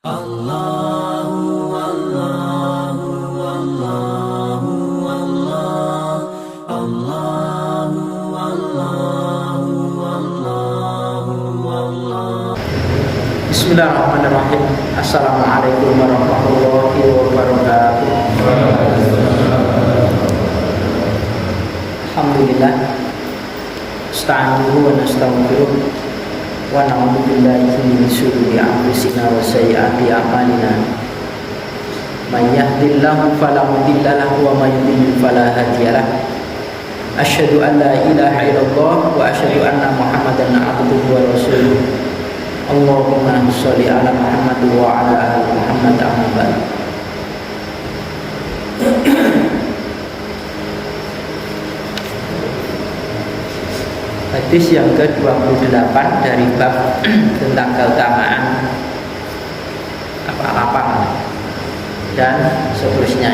Allahu Allahu Allahu Allah Allahu Allahu Allahu Allah. Bismillahirrahmanirrahim. Assalamualaikum warahmatullahi wabarakatuh. Alhamdulillah. Astaghfiruh wa nastaghfiruh wa na'udzu billahi min syururi anfusina wa sayyiati a'malina. May yahdihillahu fala mudilla lahu wa may yudlil fala hadiya lahu. Asyhadu an la ilaha illallah wa asyhadu anna Muhammadan abduhu wa rasuluh. Allahumma sholli ala Muhammad wa ala ali Muhammad amma ba'd. Hadis yang ke-28 dari bab tentang keutamaan lapang dan seterusnya.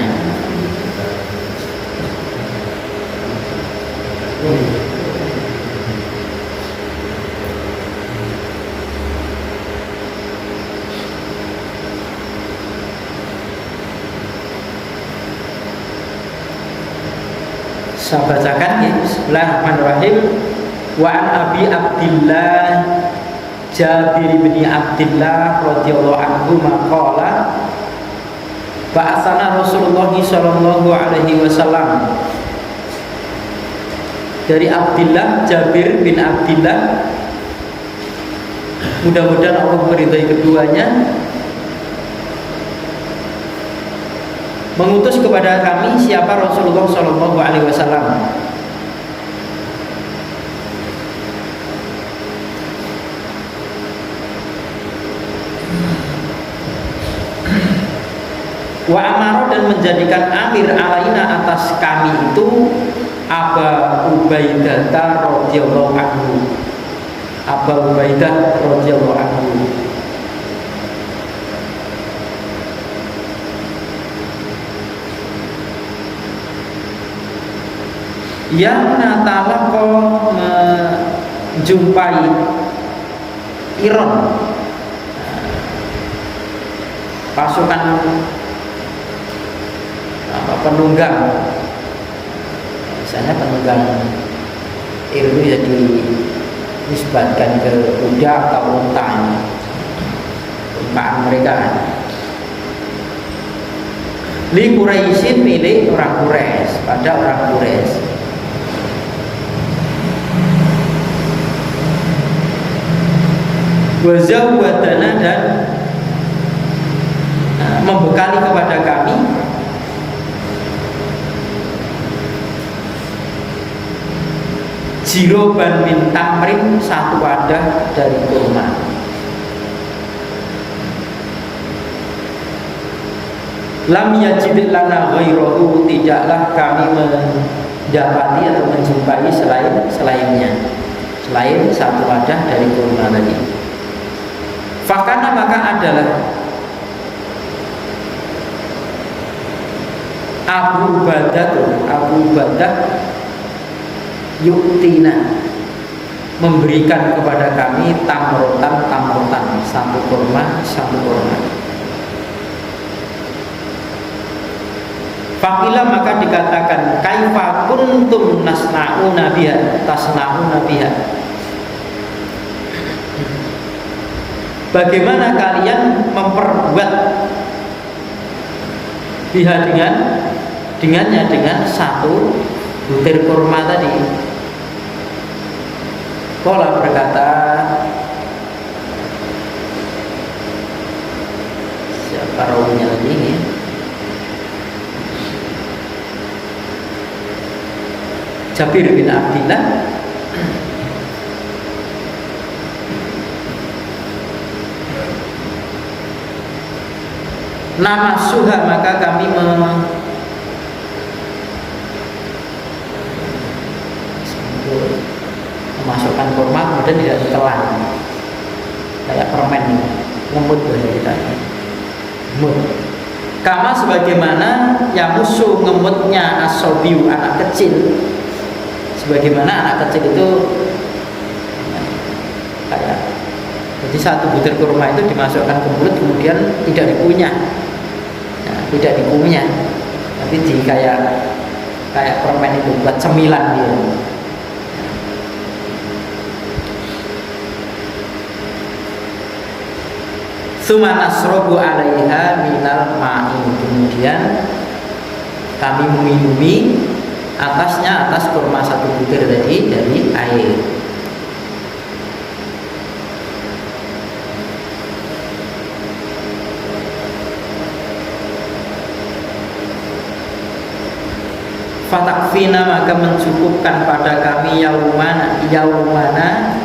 Saya bacakan ya. Bismillahirrahmanirrahim. Wa an Abi Abdillah Jabir bin Abdillah radhiyallahu anhu maqala ba'atsana Rasulullah sallallahu alaihi wasallam. Dari Abdillah Jabir bin Abdillah, mudah-mudahan Allah meridai keduanya, mengutus kepada kami siapa Rasulullah sallallahu alaihi wasallam. Wa amaro, dan menjadikan amir alaina atas kami itu Aba Ubaidah radhiyallahu anhu. Aba Ubaidah radhiyallahu anhu. Yang natalaqo menjumpai Iron, pasukan penunggang, misalnya penunggang itu jadi disebutkan ke kuda atau unta, tumpaan mereka. Li Quraisyin, milik orang Quraisy, pada orang Quraisy. Wa zawwadana, dan membekali kepada kami jiroban min tamrin, satu wadah dari kurma. Lam yajid lana ghairahu, tidaklah kami mendapati atau menjumpai selainnya, selain satu wadah dari kurma tadi. Fakana, maka adalah Abu Ubadah yuktina, memberikan kepada kami tamrotan, satu kurma. Fakila, maka dikatakan kaifa kuntum tasna'una biha, bagaimana kalian memperbuat biha dengan satu butir kurma tadi. Qala, berkata siapa rawinya lagi ini? Jabir bin Abdillah. Nama suha, maka kami memasukkan kurma kemudian tidak ditelan kayak permen, ngemut bahasa kita, ngemut. Kama, sebagaimana yang musuh ngemutnya asobiu, anak kecil, sebagaimana anak kecil itu kayak Jadi satu butir kurma itu dimasukkan ke mulut, kemudian tidak dikunyah, nah, tidak dikunyah, tapi di kayak permen itu buat cemilan dia. Tsumma nasrobu 'alaiha minal ma'i, kemudian kami meminumi atasnya, atas kurma satu butir tadi, dari air. Fatakfina, maka mencukupkan pada kami yaumana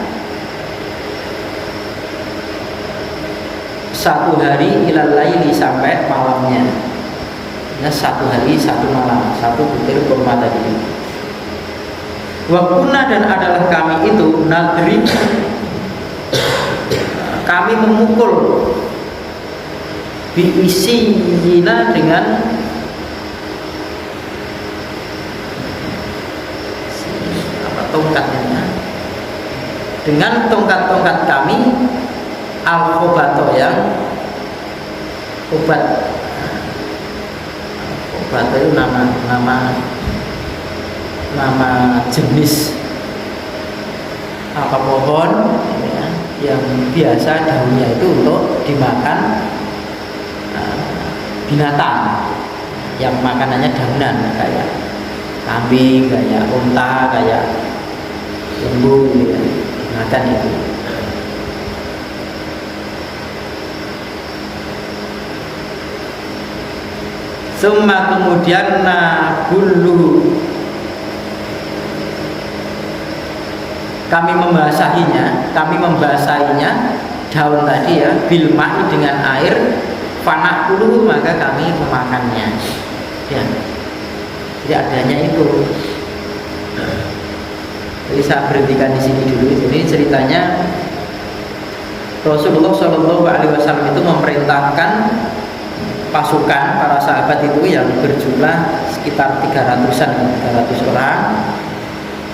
satu hari ilal laili, sampai malamnya. Ya, satu hari satu malam, satu butir kurma tadi. Wa kunna, dan adalah kami itu nadrib, kami memukul biisiyina, dengan tongkatnya, dengan tongkat-tongkat kami, al-khobato, yang obat itu nama jenis apa pohon ya, yang biasa daunnya itu untuk dimakan binatang yang makanannya daunan, kayak kambing, kayak unta, kayak lembu gitu ya, makan itu. Summa, kemudian nabulu, kami membasahinya daun tadi ya, bil ma'i, dengan air, fanakulu, maka kami memakannya ya. Jadi adanya itu. Jadi saya berhentikan di sini dulu. Jadi ceritanya Rasulullah SAW itu memerintahkan pasukan para sahabat itu yang berjumlah sekitar 300 orang.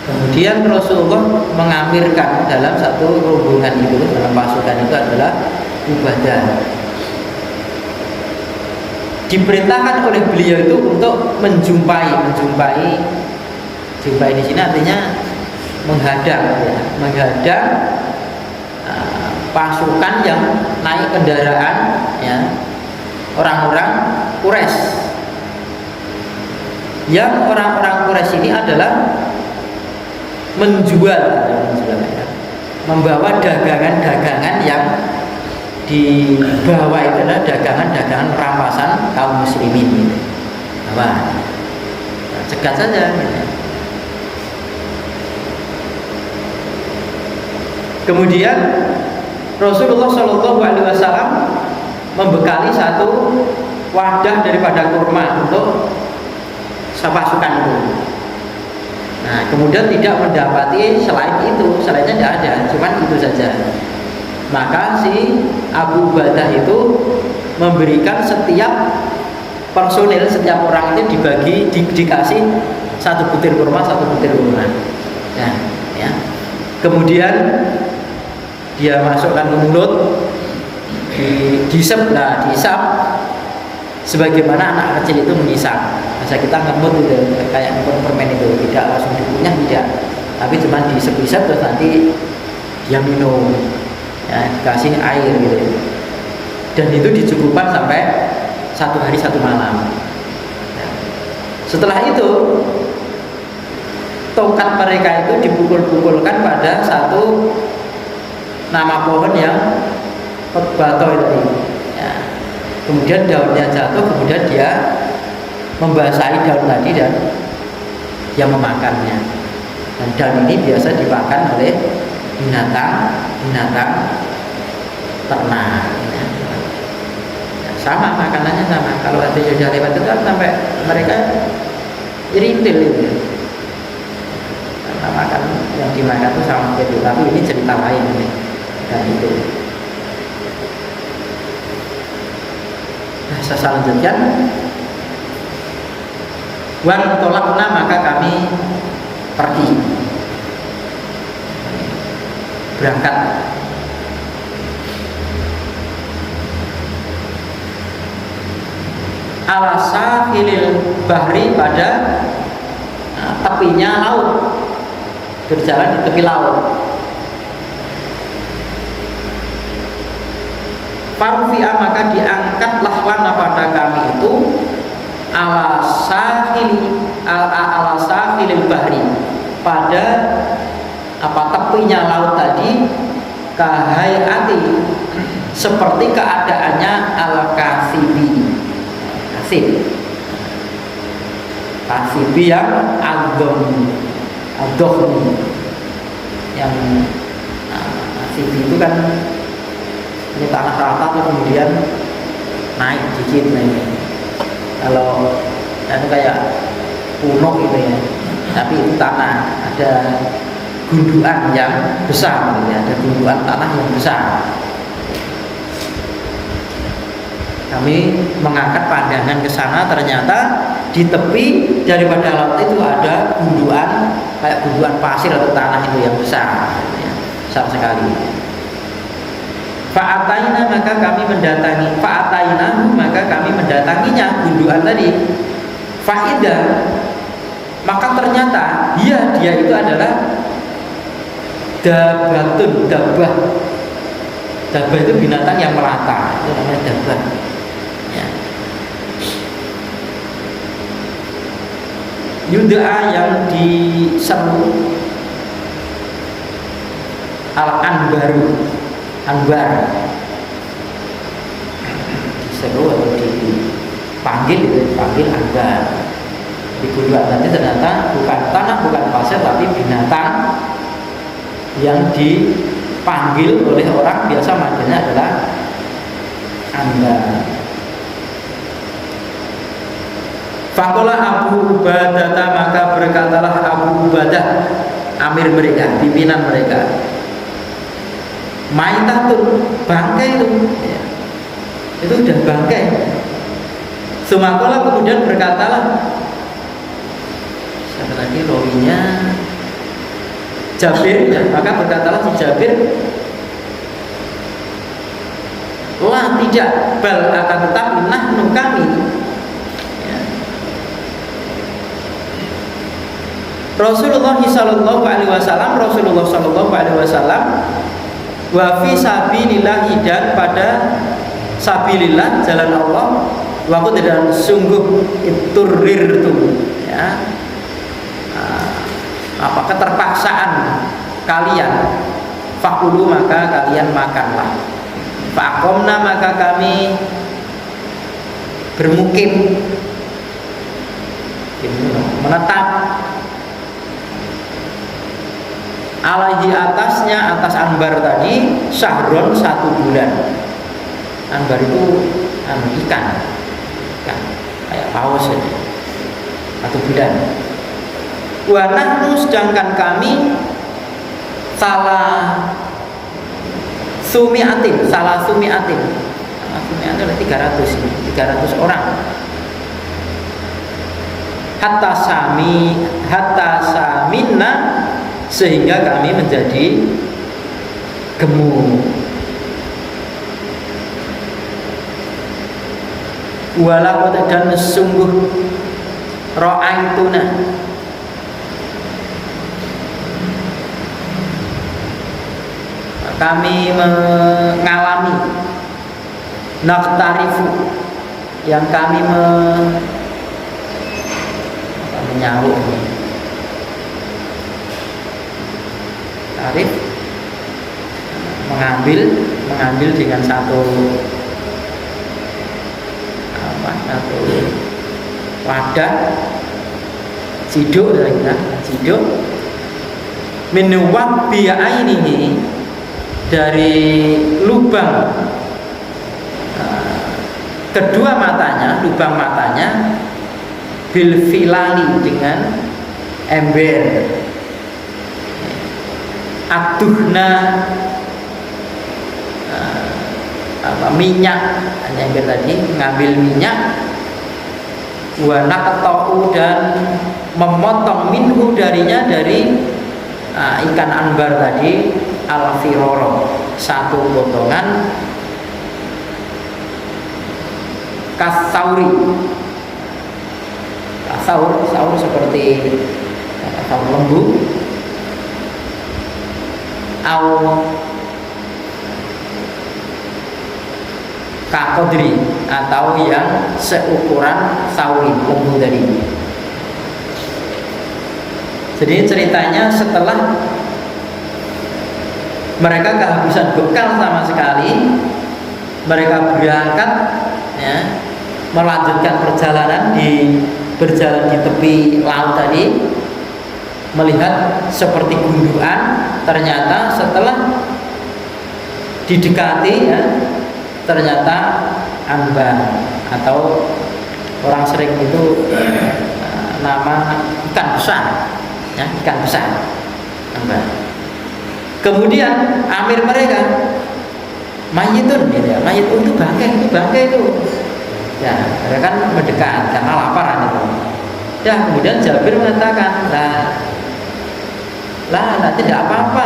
Kemudian Rasulullah mengamirkan dalam satu rombongan itu, dalam pasukan itu adalah Ubadah. Diperintahkan oleh beliau itu untuk menjumpai di sini artinya menghadang ya, menghadang pasukan yang naik kendaraan ya, orang-orang Quraisy. Yang orang-orang Quraisy ini adalah menjual ya, membawa dagangan-dagangan yang dibawa itu adalah dagangan-dagangan rampasan kaum muslimin gitu. Nah, cegat saja gitu. Kemudian Rasulullah SAW membekali satu wadah daripada kurma untuk pasukan itu. Nah, kemudian tidak mendapati selainnya tidak ada, cuman itu saja. Maka si Abu Badah itu memberikan setiap personil, setiap orang itu dikasih satu butir kurma. Nah, ya. Kemudian dia masukkan ke mulut, dihisap sebagaimana anak kecil itu menghisap. Masa kita ngemut gitu, kayak ngemut permen itu, tidak langsung dikunyah, tidak, tapi cuma dihisap-hisap terus nanti dia minum ya, dikasih air gitu. Dan itu dicukupkan sampai satu hari satu malam ya. Setelah itu tongkat mereka itu dipukul-pukulkan pada satu nama pohon yang bato itu ya. Kemudian daunnya jatuh, kemudian dia membasahi daun tadi dan dia memakannya. Dan daun ini biasa dimakan oleh binatang ternak ya. Sama makanannya sama. Kalau ada sudah lewat itu kan sampai mereka rintil itu. Karena makan yang dimakan itu sama itu. Tapi ini cerita lain ini. Dan itu. Nah, selanjutnya wan tolakna, maka kami pergi berangkat ala sahilil bahri, pada tepinya laut, berjalan di tepi laut. Farfi'a, maka diangkatlah lana pada kami itu ala sahilil bahri, pada tepinya laut tadi, kahayati, seperti keadaannya al-kasibi, kasibi yang adhom, yang kasibi itu kan ini tanah rata tuh kemudian naik dikit naik. Kalau itu kayak punuk gitu ya, tapi itu tanah, ada gundukan yang besar gitu ya, ada gundukan tanah yang besar. Kami mengangkat pandangan ke sana, ternyata di tepi daripada laut itu ada gundukan, kayak gundukan pasir atau tanah itu yang besar, gitu ya, besar sekali. Fa'ataina, maka kami mendatangi, maka kami mendatanginya gundukan tadi. Fa'ida, maka ternyata dia itu adalah dabatun, dabah itu binatang yang melata, itu namanya dabah ya. Yud'a, yang diseru al-anbaru, anbar, diseru atau dipanggil anbar. Di gundukan tadi ternyata bukan tanah, bukan pasir, tapi binatang yang dipanggil oleh orang biasa manggilnya adalah anbar. Faqala Abu Ubadah, maka berkatalah Abu Ubadah, amir mereka, pimpinan mereka, maitatun, bangkai itu ya. Itu sudah bangkai. Sumakola, kemudian berkatalah, siapa tadi rawinya, Jabir ya, maka berkatalah si Jabir, lah tidak, bal akan tetapi nahnu kami ya. Rasulullah sallallahu alaihi wasallam wa fi sabilillah, dan pada sabilillah, jalan Allah, waktu dan sungguh iturir itu ya, keterpaksaan kalian, fakulu, maka kalian makanlah, faqomna, maka kami bermukim, menetap, alaihi, atasnya, atas anbar tadi, syahron, 1 bulan. Anbar itu ikan kayak paus ya, 1 bulan. Wa nahnu, sedangkan kami, salah sumiatin adalah 300 orang. Hatta saminna, sehingga kami menjadi gemuk. Walau, dan sungguh, ra'aituna, kami mengalami, naktarifu, yang kami menyawuk, tarif, mengambil dengan satu wadah, ciduk, minuwak bi'ainihi, dari lubang kedua matanya, lubang matanya, bil filali, dengan ember, aduhna, minyak, ember tadi, ngambil minyak, wa naqta'u, dan memotong minhu, darinya, dari ikan anbar tadi, al-firoro, 1 potongan, kasauri. Saur seperti saur lembu, kakodri atau yang seukuran sauri lembu tadi. Jadi ceritanya setelah mereka kehabisan bekal sama sekali, mereka berangkat ya, melanjutkan berjalan di tepi laut tadi, melihat seperti gundukan. Ternyata setelah didekati ya, ternyata amba atau orang sering itu nama ikan besar ya, ikan besar amba. Kemudian amir mereka mayitun gitu ya, mayit itu bangkai itu ya, mereka kan mendekat karena laparan itu ya. Kemudian Jabir mengatakan lah tidak apa-apa,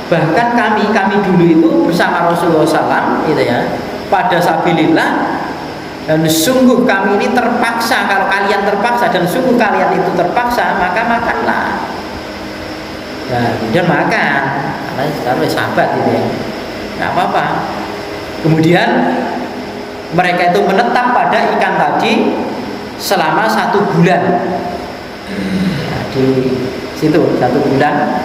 bahkan kami dulu itu bersama Rasulullah SAW gitu ya, pada sabilillah, dan sungguh kami ini terpaksa. Kalau kalian terpaksa dan sungguh kalian itu terpaksa, maka makanlah. Dan makan karena kalau sahabat gitu ya, nggak apa-apa. Kemudian mereka itu menetap pada ikan tadi selama 1 bulan nah, di situ 1 bulan.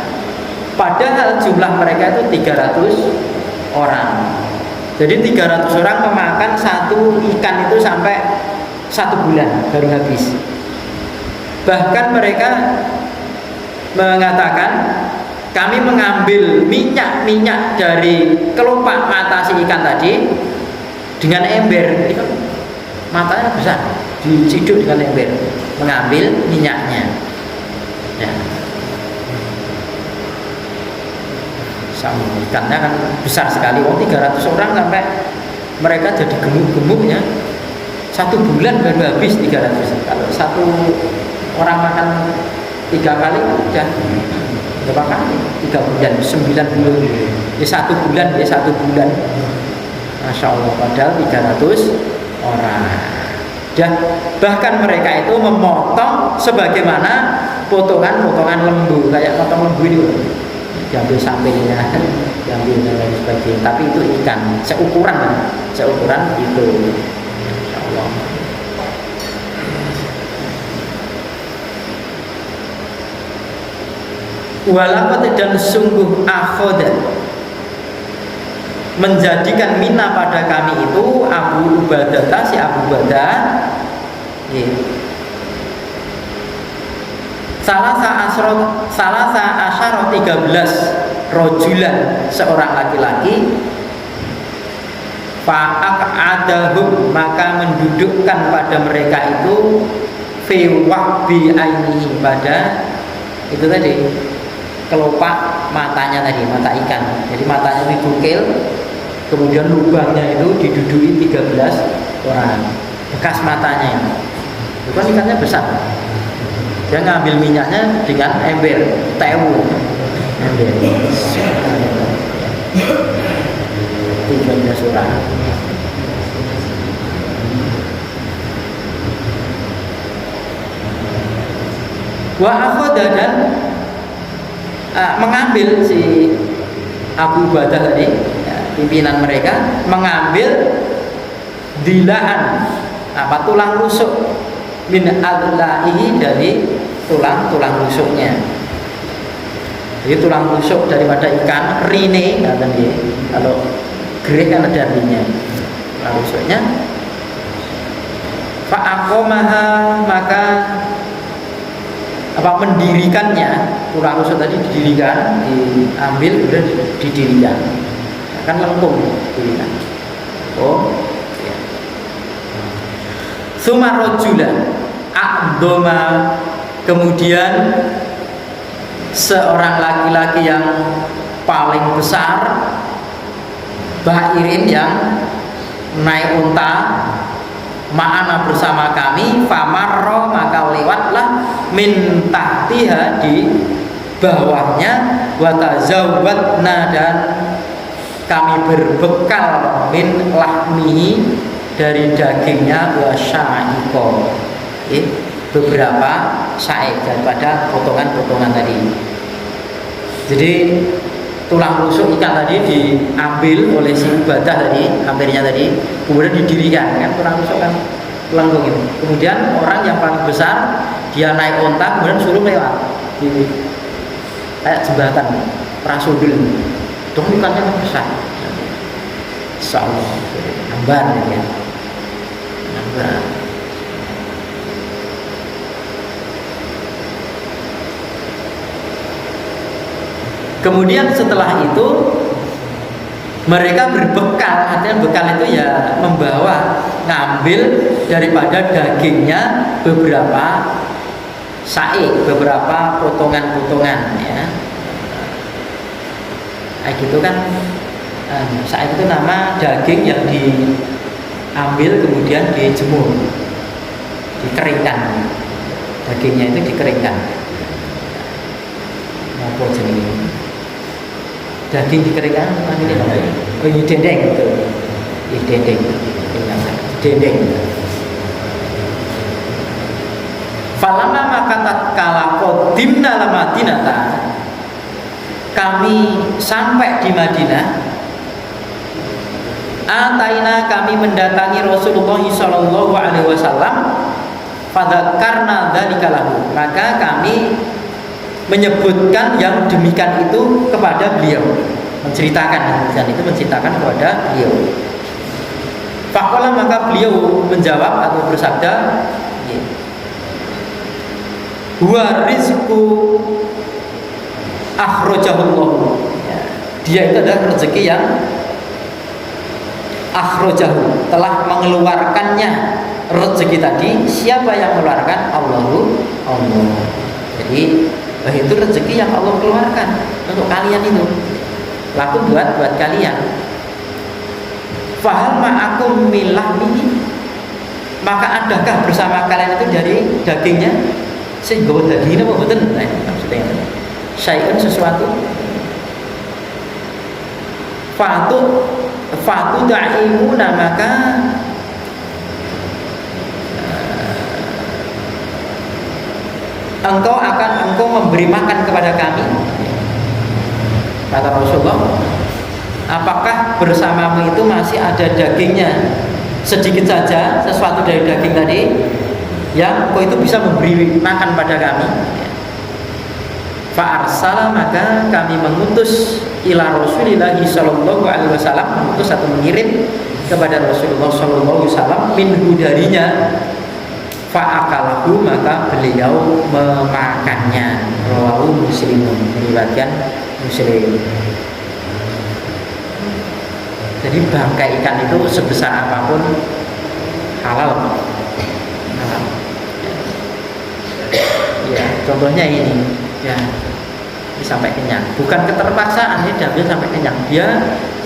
Padahal jumlah mereka itu 300 orang. Jadi 300 orang memakan 1 ikan itu sampai 1 bulan baru habis. Bahkan mereka mengatakan, kami mengambil minyak dari kelopak mata si ikan tadi dengan ember. Ini kan matanya besar, diciduk dengan ember, mengambil minyaknya ya. Sama ikannya kan besar sekali. 300 orang sampai mereka jadi gemuk-gemuk ya. 1 bulan baru habis 300. Kalau 1 orang makan 3 kali udah berapa kali? 3 bulan, 90 ya, 1 bulan ya, 1 bulan. Masya Allah, padahal 300 orang. Dan bahkan mereka itu memotong sebagaimana potongan lembu, kayak potong lembu itu, diambil sampingnya, diambil dan lain sebagainya. Tapi itu ikan seukuran itu. Masya Allah. Walaupun dan sungguh akhoda menjadikan mina pada kami itu Abu Ubadah, si Abu Ubadah Salasa asyara 13 rojulan, seorang laki-laki. Fa'aq'adahum, maka mendudukkan pada mereka itu fi wahbi ainihi, pada itu tadi kelopak matanya tadi, mata ikan. Jadi matanya dibukil, kemudian lubangnya itu diduduki 13 orang, bekas matanya. Itu kan ikannya besar. Dia ngambil minyaknya dengan ember, tewu ember. 13 orang. Wa akhoda, dan mengambil si Abu Ubadah tadi ya, pimpinan mereka mengambil dilaan, tulang rusuk, min adla'ihi, dari tulang rusuknya. Jadi tulang rusuk daripada ikan rine, kalau gereh kan ada rinnya, tulang rusuknya. Fa'aqomaha, maka mendirikannya, tulang rusuk tadi didirikan, diambil kemudian didirikan, kan lengkung didirikan. Ya. Sumarojulan a'doma, kemudian seorang laki-laki yang paling besar, Ba'irin, yang naik unta, ma'ana, bersama kami, famarro, maka lewatlah, min tahtiha, di bawahnya, watazawwadna, dan kami berbekal, min lahmihi, dari dagingnya wasyaiko, beberapa syaik daripada potongan-potongan tadi. Jadi tulang rusuk ikan tadi diambil oleh si ibadah tadi, hampirnya tadi, kemudian didirikan kan, tulang rusuk kan lengkung itu. Kemudian orang yang paling besar dia naik onta, kemudian suruh lewat di kayak jembatan prasudul, dong ikannya kan besar. Insyaallah nambar ya, nambar. Kemudian setelah itu mereka berbekal, artinya bekal itu ya membawa, ngambil daripada dagingnya beberapa saik, beberapa potongan-potongan ya. Kayak gitu kan. Saik itu nama daging yang diambil kemudian dijemur, dikeringkan. Dagingnya itu dikeringkan. Apa jenis? Daging dikeringkan ini apa? Oh ini dendeng gitu. Ini dendeng. Dendeng. Falama maka tatkala qadimna la Madinata, kami sampai di Madinah, ataina kami mendatangi Rasulullah sallallahu alaihi wasallam, fadzakarna dzalika lahu, maka kami menyebutkan yang demikian itu kepada beliau, menceritakan dan itu menceritakan kepada beliau. Faqala maka beliau menjawab atau bersabda, huwa rizqu akhrajahullah. Dia itu adalah rezeki yang akhrajahu, telah mengeluarkannya rezeki tadi. Siapa yang mengeluarkan? Allah. Jadi itu rezeki yang Allah keluarkan untuk kalian itu, laku buat kalian. Fahal ma'akum milah ini, maka adakah bersama kalian itu dari dagingnya? Sehingga dagingnya apa betul? Nah, maksudnya syai'un sesuatu. Fatu da'imuna, maka engkau memberi makan kepada kami. Kata Rasulullah, apakah bersamamu itu masih ada dagingnya sedikit saja, sesuatu dari daging tadi yang engkau itu bisa memberi makan pada kami? Fa'arsala, maka kami mengutus ila Rasulillah sallallahu alaihi wasallam, mengutus atau mengirim kepada Rasulullah sallallahu alaihi wasallam minhu darinya. Fa'akalahu, maka beliau memakannya. Rawahu Muslimun, meriwayatkan Muslim. Jadi bangkai ikan itu sebesar apapun halal. Ya, contohnya ini, ya, ini sampai kenyang. Bukan keterpaksaan, ini diambil sampai kenyang. Dia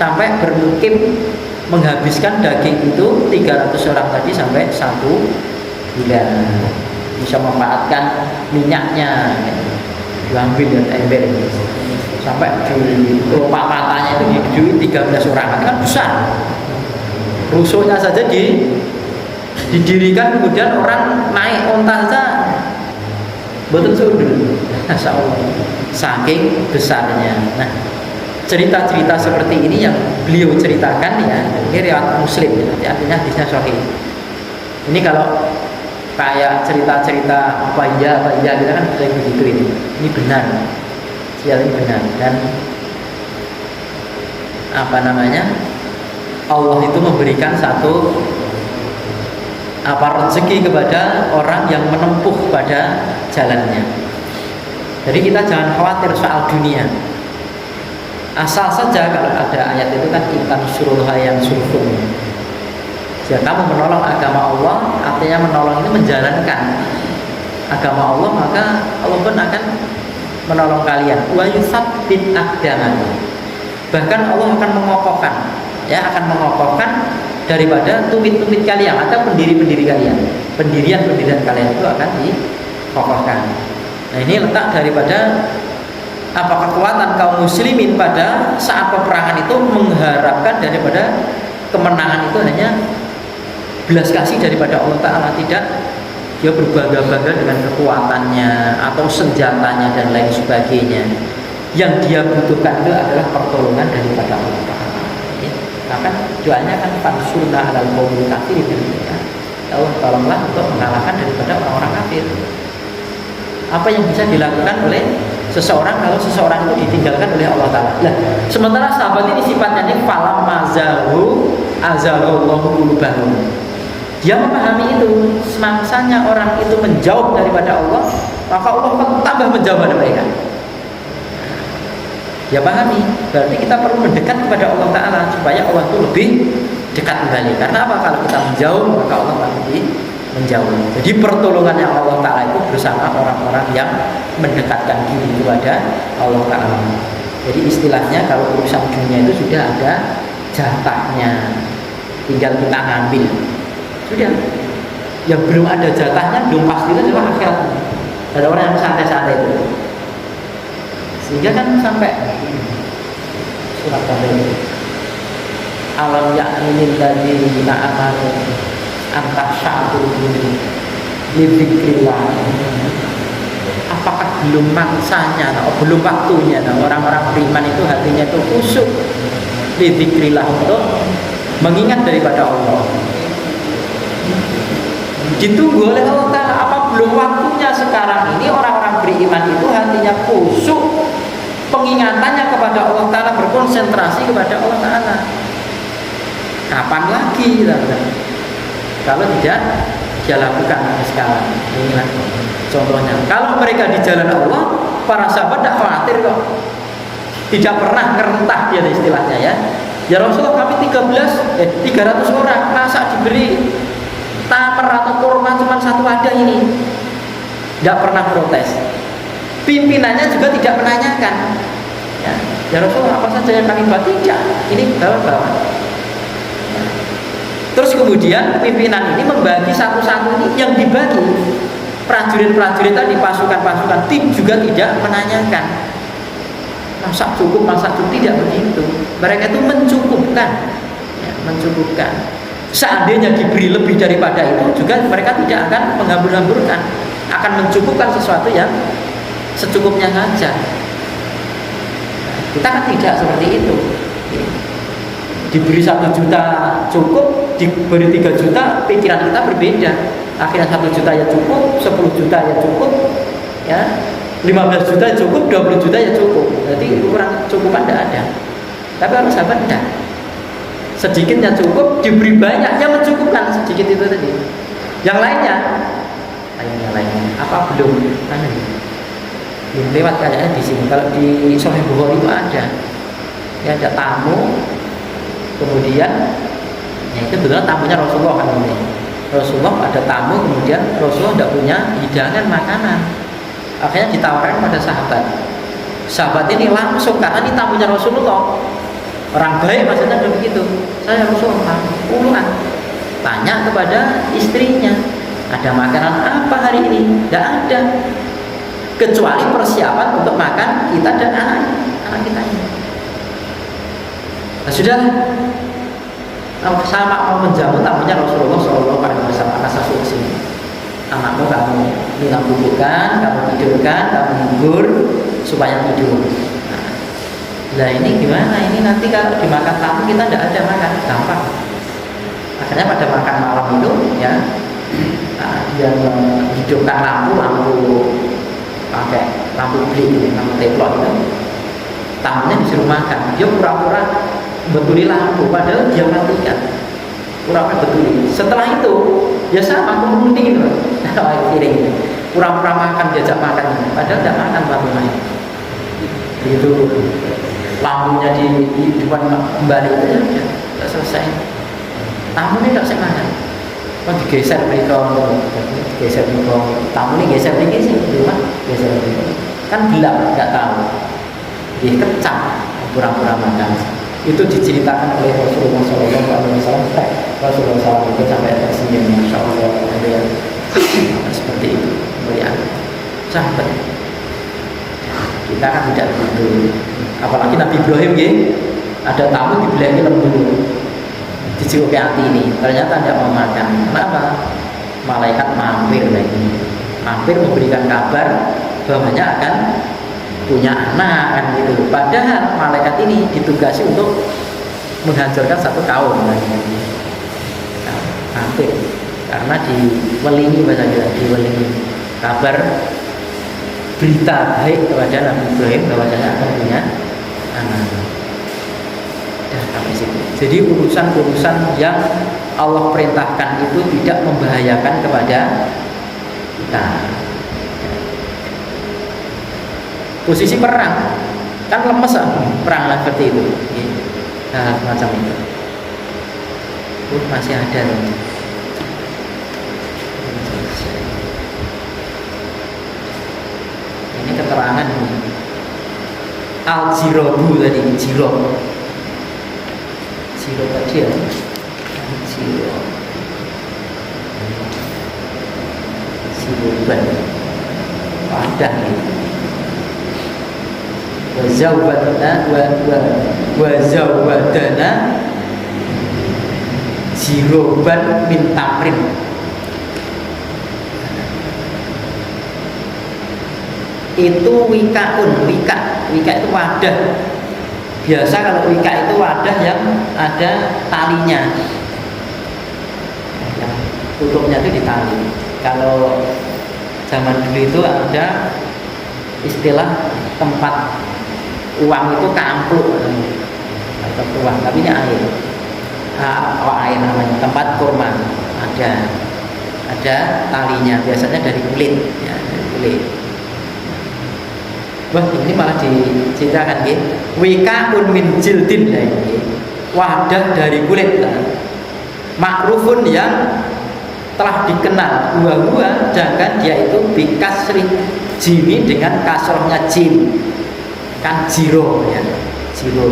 sampai bermukim menghabiskan daging itu 300 orang tadi sampai 1 bulan, bisa memanfaatkan minyaknya, diambil dan ember sampai di kelopak matanya itu didui 13 orang, kan besar. Rusuknya saja didirikan, kemudian orang naik onta saja betul sudul, Masya Allah, saking besarnya. Nah, cerita-cerita seperti ini yang beliau ceritakan ya, ini riwayat Muslim, artinya hadisnya sahih. Ini kalau kayak cerita-cerita apa iya kita kan kayak begitu ini benar, ini benar. Dan apa namanya, Allah itu memberikan satu rezeki kepada orang yang menempuh pada jalannya. Jadi kita jangan khawatir soal dunia, asal saja kalau ada ayat itu kan kita suruh yang surfung. Jika kamu menolong agama Allah, artinya menolong ini menjalankan agama Allah, maka Allah pun akan menolong kalian. Wa yutsabbit aqdamakum. Bahkan Allah akan mengokohkan, ya, akan mengokohkan daripada tumit-tumit kalian atau pendiri-pendiri kalian. Pendirian kalian itu akan dikokohkan. Nah, ini letak daripada kekuatan kaum muslimin pada saat peperangan itu, mengharapkan daripada kemenangan itu hanya belas kasih daripada Allah Ta'ala, tidak dia berbangga-bangga dengan kekuatannya atau senjatanya dan lain sebagainya. Yang dia butuhkan itu adalah pertolongan daripada Allah Ta'ala. Ya. Maka doanya kan fansurna alal qaumil kafirin, ya. Allah tolonglah untuk mengalahkan daripada orang-orang kafir. Apa yang bisa dilakukan oleh seseorang kalau seseorang itu ditinggalkan oleh Allah Ta'ala. Nah, sementara sahabat ini sifatnya ini falam mazahu azallallahu qulubahum. Dia memahami itu, semangsanya orang itu menjauh daripada Allah, maka Allah akan tambah menjauh dari mereka. Dia pahami, berarti kita perlu mendekat kepada Allah Ta'ala supaya Allah itu lebih dekat kembali. Karena apa? Kalau kita menjauh, maka Allah akan lebih menjauh. Jadi pertolongan yang Allah Ta'ala itu bersama orang-orang yang mendekatkan diri kepada Allah Ta'ala. Jadi istilahnya kalau urusan dunia itu sudah ada jatahnya, tinggal kita ngambil. Sudah. Yang belum ada jatahnya belum pasti adalah akhirat. Ada orang yang santai-santai itu. Sehingga kan sampai surat Al-Baqarah, alam ya'minil ladzina amanu antasha'atu lidzikrillah. Apakah belum mangsanya, belum waktunya orang-orang beriman itu hatinya itu khusyuk lidzikrillah, untuk mengingat daripada Allah. Ditunggu oleh Allah Ta'ala. Apa belum waktunya sekarang ini orang-orang beriman itu hatinya khusyuk, pengingatannya kepada Allah Ta'ala, berkonsentrasi kepada Allah Ta'ala? Kapan lagi? Kalau tidak dia lakukan sekarang. Inilah contohnya. Kalau mereka di jalan Allah, para sahabat tidak khawatir kok. Tidak pernah ngerentah dia istilahnya, ya. Ya Rasulullah, kami 300 orang, masa diberi tamar atau kurma cuma satu wadah ini? Tidak pernah protes. Pimpinannya juga tidak menanyakan. Ya Rasulullah, apa saja yang kami buat? Tidak. Ini bawa-bawa. Terus kemudian pimpinan ini membagi satu-satu ini, yang dibagi prajurit-prajurit tadi, pasukan-pasukan tim juga tidak menanyakan masa cukup, masa cukup, tidak begitu. Mereka itu mencukupkan, ya, mencukupkan. Seandainya diberi lebih daripada itu juga mereka tidak akan menghambur-hamburkan, akan mencukupkan sesuatu yang secukupnya saja. Kita kan tidak seperti itu. Diberi 1 juta cukup, diberi 3 juta, pikiran kita berbeda. Akhirnya 1 juta ya cukup, 10 juta ya cukup, ya 15 juta cukup, 20 juta ya cukup. Jadi ukuran cukupan tidak ada. Tapi orang sahabat tidak. Sedikitnya cukup, diberi banyak, yang mencukupkan sedikit itu tadi. Yang lainnya apa belum? Belum lewat kayaknya di sini. Kalau di Sahih Bukhari itu ada. Ya, ada tamu, kemudian ya itu benar tamunya Rasulullah kan ini. Rasulullah ada tamu, kemudian Rasulullah tidak punya hidangan makanan. Akhirnya ditawarkan pada sahabat. Sahabat ini langsung, karena ini tamunya Rasulullah. Orang baik maksudnya begitu. Saya Rasulullah, puluhan. Tanya kepada istrinya, ada makanan apa hari ini? Tidak ada, kecuali persiapan untuk makan kita dan anak kita ini. Nah, sudah sama mau menjamu tamunya Rasulullah SAW. Rasa suci, anakmu kamu ini kamu bubukan, kamu tidurkan, kamu hibur supaya tidur. Nah ini gimana? Ini nanti kalau dimakan tamu kita tidak ada makan, gampang. Akhirnya pada makan malam itu, ya, dia menghidupkan lampu pakai lampu beli, lampu teplok itu. Tamunya disuruh makan, dia pura-pura betuli lampu, padahal dia matikan. Pura-pura betuli. Setelah itu, ya sama kemudian piring, pura-pura makan, diajak makan, padahal tidak makan lampunya. Itu lampunya di depan kembali itu ya sudah selesai. Tamu ini tidak semangat. Kalau digeser mereka, geser mereka. Tamu ini geser lagi sih, rumah geser lagi. Kan gelap, nggak tahu. Dia kecam, pura-pura makan. Itu diceritakan oleh Rasulullah SAW. Rasulullah SAW itu sampai tersenyum, Masya Allah, ya. Seperti itu, melihat sahabat. Kita kan tidak begitu. Apalagi Nabi Ibrahim, ya, ada tamu dibeli lembu. dicukupi hati ini, ternyata tidak mau makan. Kenapa? Malaikat mampir lagi, mampir memberikan kabar bahwanya akan punya anak kan gitu. Padahal malaikat ini ditugasi untuk menghancurkan satu kaum lagi. Nah, mampir karena diwelingi bahasa kita, diwelingi kabar berita baik kepada Nabi Ibrahim bahwasanya akan punya anak. Jadi urusan-urusan yang Allah perintahkan itu tidak membahayakan kepada kita. Posisi perang kan lemes perang seperti itu. Nah, macam itu. Masih ada nih. Ini keterangan Al-Jirobu tadi, Jiro tadi ya, Jiroban wadah nih. Wazawadana Jiroban min tamrin. Itu wikaun, wika itu wadah. Biasa kalau wika itu wadah yang ada talinya, yang tutupnya itu ditali. Kalau zaman dulu itu ada istilah tempat uang itu kampluk atau uang, tapi ini air. Air namanya, tempat kurma ada talinya, biasanya dari kulit ya, dari kulit. Wah, ini malah diceritakan ya. Wikaun min jildin ya, wadah dari kulit. Makrufun yang telah dikenal huwa sedangkan dia itu bikasri jimi dengan kasrohnya jim. Kan jiro ya. Jiro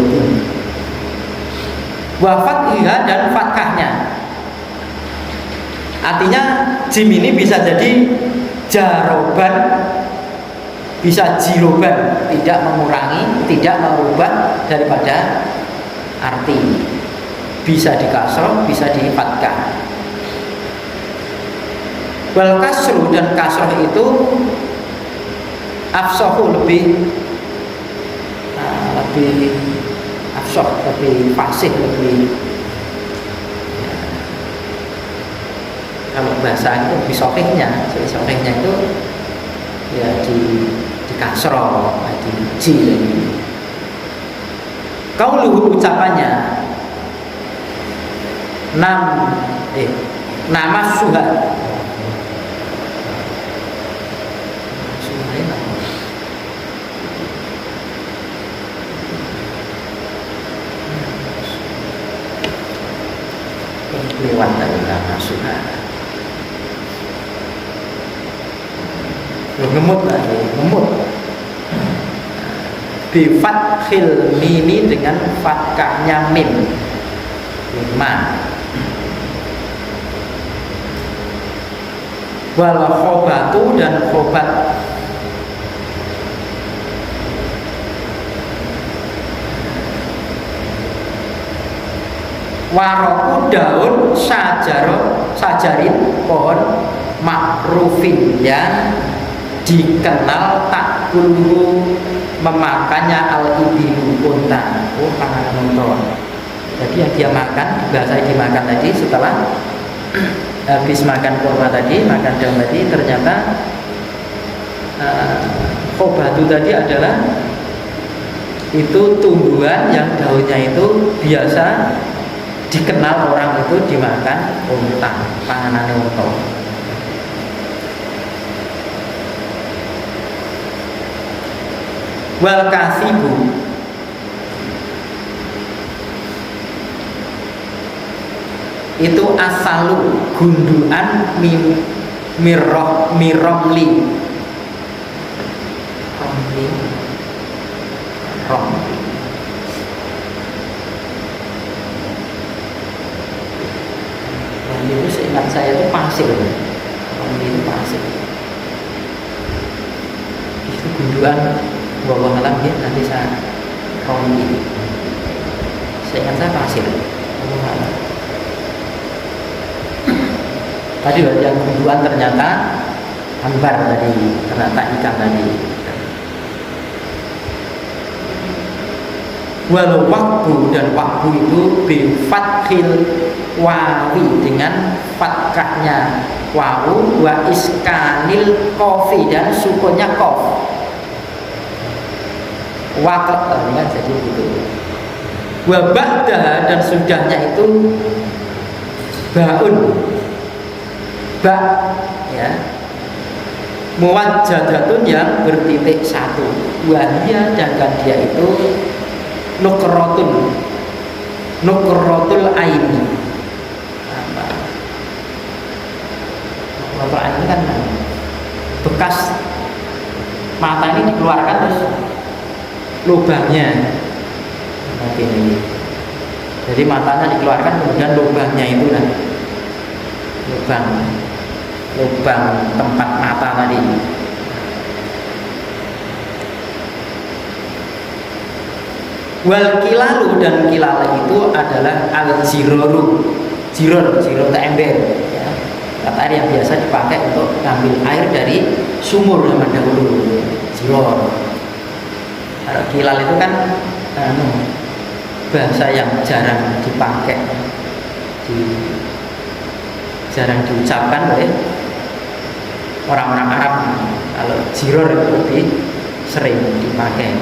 ini. Wa fathiha dan fathahnya. Artinya jim ini bisa jadi jaroban, bisa jiroban, tidak mengurangi, tidak merubah daripada arti. Bisa di kasroh, bisa di fathah. Wal kasru dan kasroh itu afsahu lebih afsah, lebih fasih, lebih ya, kalau bahasa itu lebih sofihnya itu ya di kasroh, di jil. Qauluhu ucapannya nama suha lewat dari nama suha. Ngemut lagi, ngemut. Bi fathil mimi dengan fathahnya mim. Lima. Wal khobatu dan khobat. Waroku daun sajarin pohon makrufin yang dikenal tak dulu memakannya al-ibilu unta. Oh, panganan unta. Jadi yang dia makan, bahasa dimakan tadi setelah habis makan kurma tadi, makan daun tadi, ternyata khobatu tadi adalah itu tumbuhan yang daunnya itu biasa dikenal orang itu dimakan unta, panganan unta. Wal kasibu itu asalu gunduan miromli itu seingat saya itu pasir. Itu pasir. Itu gunduan bawah alam ya, nanti saya romli. Seingat saya pasir. Tadi yang ribuan ternyata hambar tadi, ternyata ikan tadi. Walau waktu, dan waktu itu bifathil wawi, dengan fathahnya wawu, wa iskanil kofi, dan sukunnya kof. Wakat tadi kan jadi gitu. Wa ba'da, dan sudahnya itu baun, ba ya, muwajjadatun, yang bertitik satu. Wahia, dan dia itu nukratul aini. Apa? Nukratul aini kan bekas mata ini dikeluarkan terus lubangnya. Ini. Jadi matanya dikeluarkan, kemudian lubangnya itu kan lubang tempat mata tadi. Wal kilalu, dan kilala itu adalah al jiroru, jiror tak ember ya. Kata air yang biasa dipakai untuk ngambil air dari sumur zaman dahulu, jiror. Kalau kilal itu kan bahasa yang jarang dipakai, jarang diucapkan oleh orang-orang Arab. Kalau jiror itu lebih sering dipakai.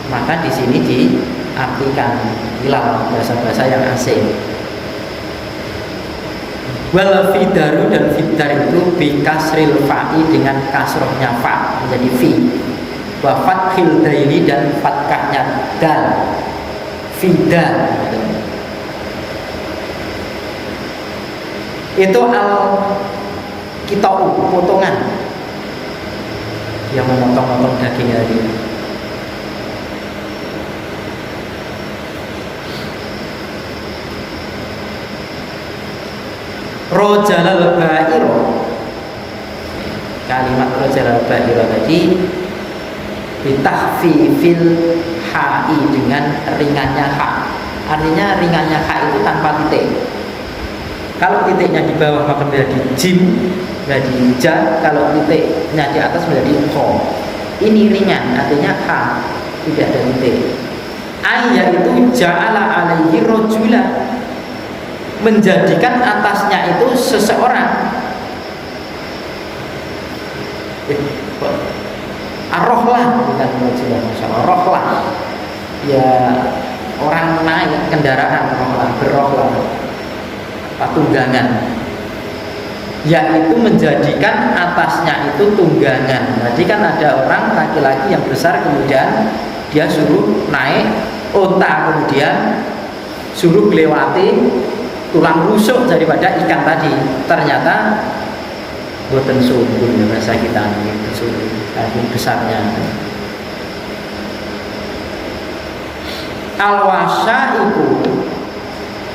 Maka di sini diartikan hilal, bahasa-bahasa yang asing. Wal fidaru, dan fidar itu bi kasril fa'i, dengan kasrohnya fa menjadi fi. Wa fathil daili, dan fathahnya dal, fidar. Itu al kitau, potongan. Dia memotong-motong dagingnya dia. Rojalal ba'iro, kalimat rojalal ba'iro tadi bitahfifil ha'i, dengan ringannya ha. Artinya ringannya ha itu tanpa titik. Kalau titiknya di bawah maka menjadi jim, menjadi ja. Kalau titiknya di atas menjadi kho. Ini ringan, artinya ha, tidak ada titik. Ayat itu ja'ala alaihi rojula, menjadikan atasnya itu seseorang. Arrohlah, bukan rojula, rohlah. Ya, orang naik kendaraan, rohlah, berrohlah, tunggangan. Yaitu menjadikan atasnya itu tunggangan. Jadi kan ada orang laki-laki yang besar, kemudian dia suruh naik unta, kemudian suruh melewati tulang rusuk daripada ikan tadi. Ternyata boten subur ya, bahasa kita ini subur, saking besarnya. Al-washa itu,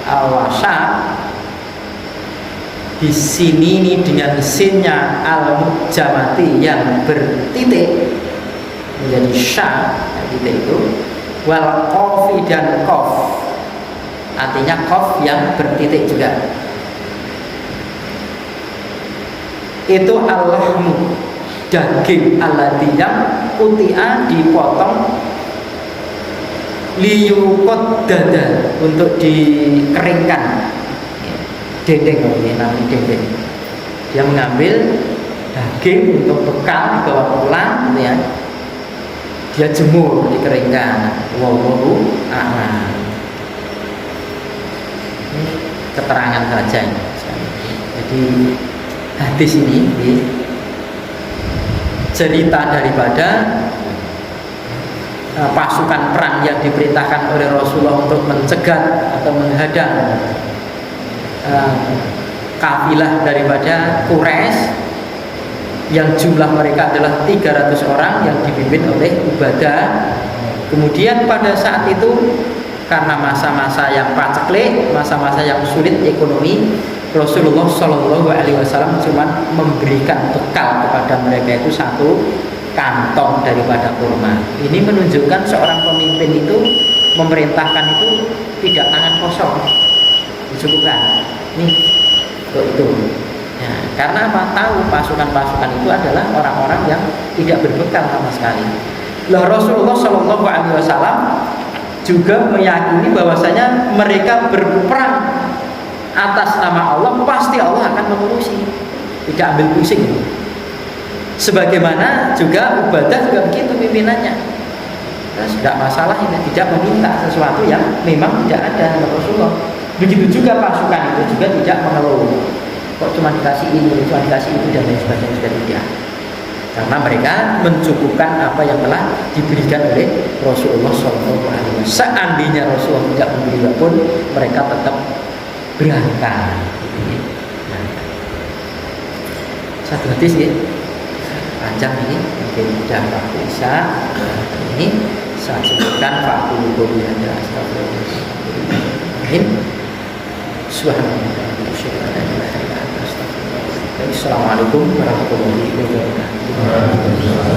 al-washa di sini ini dengan sinnya al-mujamati yang bertitik menjadi sya, titik itu. Wal kofi, dan kof, artinya kof yang bertitik juga. Itu allahmu, daging alladhi yang utia, dipotong, liyukot dada, untuk dikeringkan. Dendeng, ini namanya dendeng. Dia mengambil daging untuk bekal dibawa pulang, gitu ya. Dia jemur, dikeringkan. Wallahu a'lam. Keterangan saja ini. Jadi hadis ini cerita daripada pasukan perang yang diperintahkan oleh Rasulullah untuk mencegat atau menghadang kafilah daripada Quraisy yang jumlah mereka adalah 300 orang yang dipimpin oleh Ubadah. Kemudian pada saat itu karena masa-masa yang paceklik, masa-masa yang sulit ekonomi, Rasulullah Shallallahu Alaihi Wasallam cuma memberikan bekal kepada mereka itu 1 kantong daripada kurma. Ini menunjukkan seorang pemimpin itu memerintahkan itu tidak tangan kosong, dicukupkan. Nih, untuk itu Ya, karena apa? Tahu pasukan-pasukan itu adalah orang-orang yang tidak berbekal sama sekali. Lah Rasulullah Shallallahu Alaihi Wasallam juga meyakini bahwasanya mereka berperang atas nama Allah, pasti Allah akan mengurusi, tidak ambil pusing. Sebagaimana juga Ubadah juga begitu pimpinannya. Nah, tidak masalah ini, tidak meminta sesuatu yang memang tidak ada dari Rasulullah. Begitu juga pasukan itu juga tidak mengeluh. Kok cuma dikasih ini, cuma dikasih itu dan lain sebagainya, juga tidak. Karena mereka mencukupkan apa yang telah diberikan oleh Rasulullah SAW. Seandainya Rasulullah tidak memberi pun, mereka tetap berangkat. Satu hadis ya, panjang ini, mungkin sudah waktu Isya. Ini saya sebutkan Pak Guru yang ada. Astagfirullahaladzim. Assalamualaikum warahmatullahi wabarakatuh.